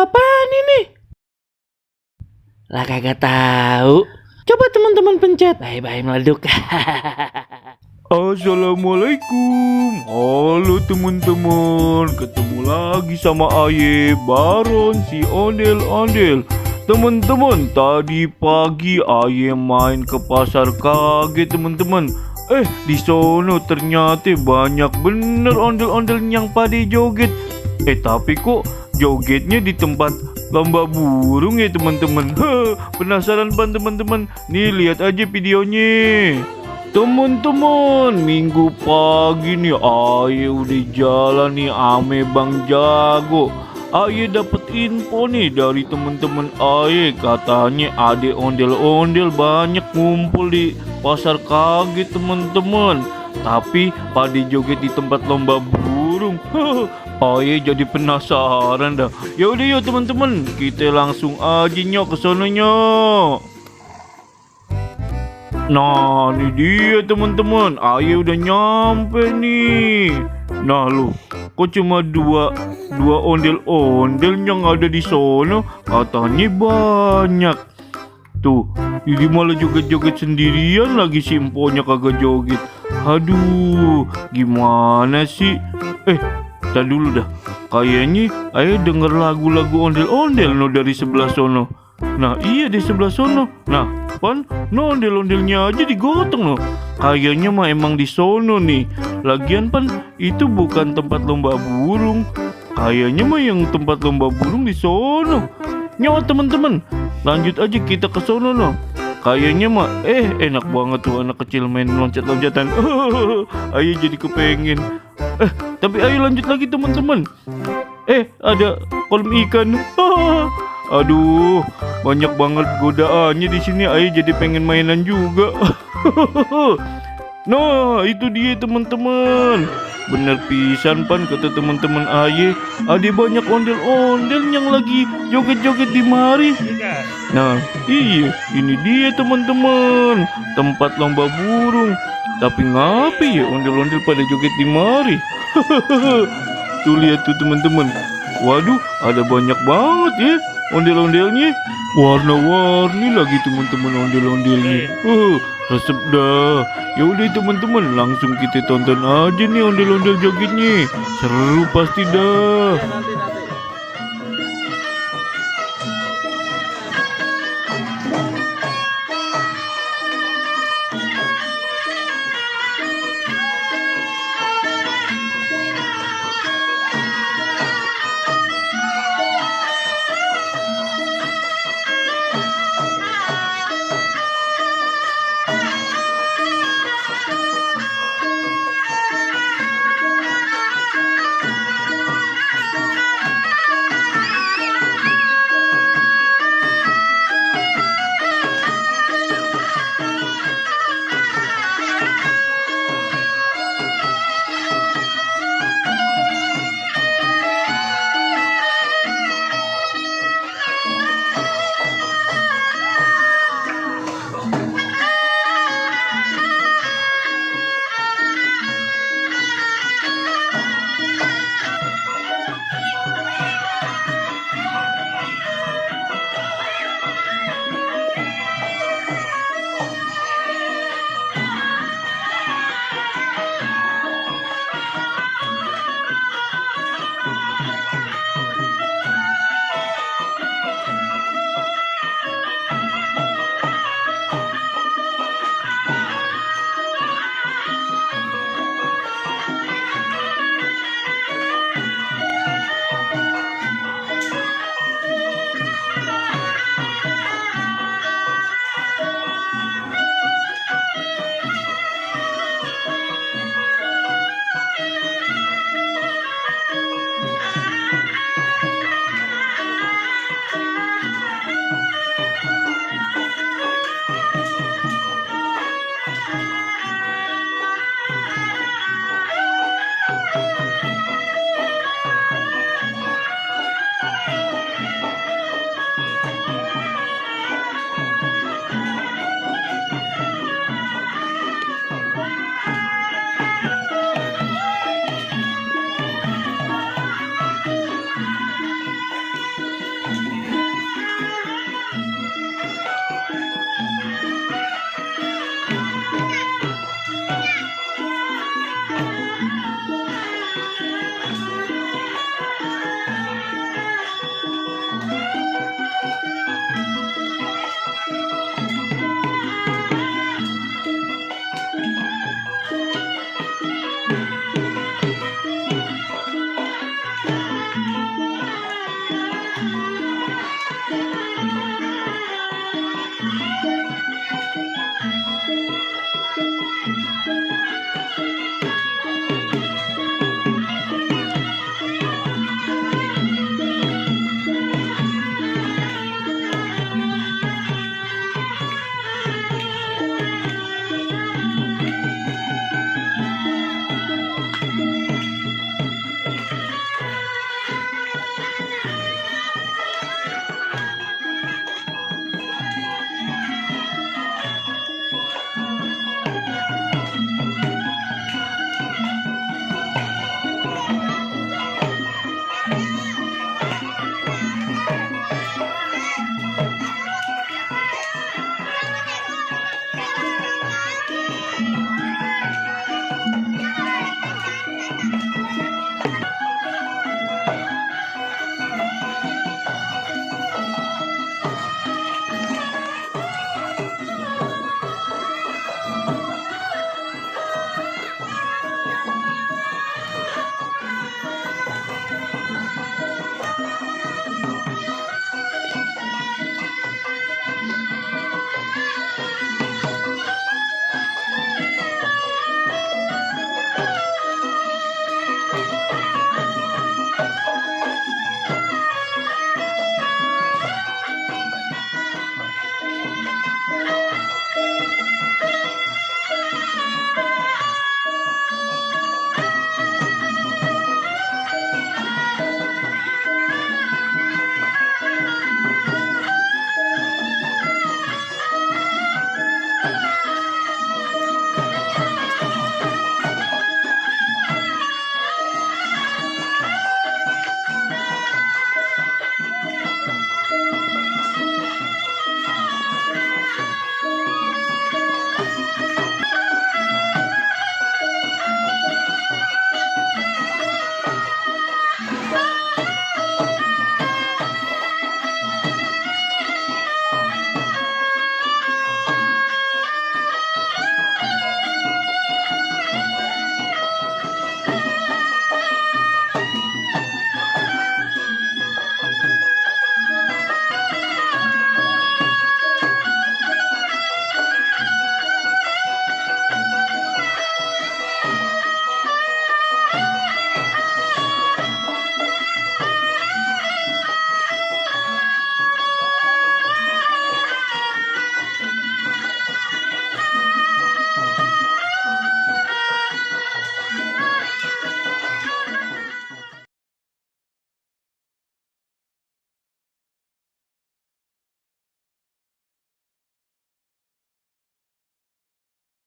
apaan ini? Lah kagak tahu. Coba teman-teman pencet. Bye-bye meleduk. Assalamualaikum. Halo teman-teman, ketemu lagi sama Aye Baron si ondel-ondel. Teman-teman, tadi pagi Aye main ke pasar kaget teman-teman. Di sono ternyata banyak bener ondel-ondel yang pada joget. Tapi kok jogetnya di tempat lomba burung ya teman-teman. Penasaran pan teman-teman? Nih lihat aja videonya. Teman-teman, minggu pagi nih Aye udah jalan nih ame Bang Jago. Aye dapet info nih dari teman-teman Aye, katanya ada ondel-ondel banyak ngumpul di pasar kaget teman-teman. Tapi pada joget di tempat lomba burung. Aye jadi penasaran dah. Ya udah yuk teman-teman, kita langsung aja nyok ke sono nyok. Nah, ini dia teman-teman. Aye udah nyampe nih. Nah lu, kok cuma dua ondel-ondel yang ada di sono? Katanya banyak. Tuh, ini malah joget-joget sendirian lagi, si emponya kagak joget. Aduh, gimana sih? Tar dulu dah. Kayaknya Aye denger lagu-lagu ondel-ondel no dari sebelah sono. Nah iya di sebelah sono. Nah pan, no ondel-ondelnya aja digotong no. Kayaknya mah emang di sono nih. Lagian pan itu bukan tempat lomba burung. Kayaknya mah yang tempat lomba burung di sono. Nyawa teman-teman, lanjut aja kita ke sono no. Kayaknya mah enak banget tuh anak kecil main loncat-loncatan. Ayo jadi kepengen. Tapi ayo lanjut lagi teman-teman. Ada kolam ikan. Aduh, banyak banget godaannya di sini. Ayo jadi pengen mainan juga. Nah, itu dia teman-teman. Bener pisan pan kata teman-teman Aye, ada banyak ondel-ondel yang lagi joget-joget di mari. Nah, iya, ini dia teman-teman, tempat lomba burung. Tapi ngapa ya ondel-ondel pada joget di mari? Tuh lihat tuh teman-teman. Waduh, ada banyak banget ya ondel-ondelnya. Warna-warni lagi teman-teman ondel-ondelnya. Resep dah. Ya udah teman-teman, langsung kita tonton aja nih ondel-ondel jogetnya. Seru pasti dah.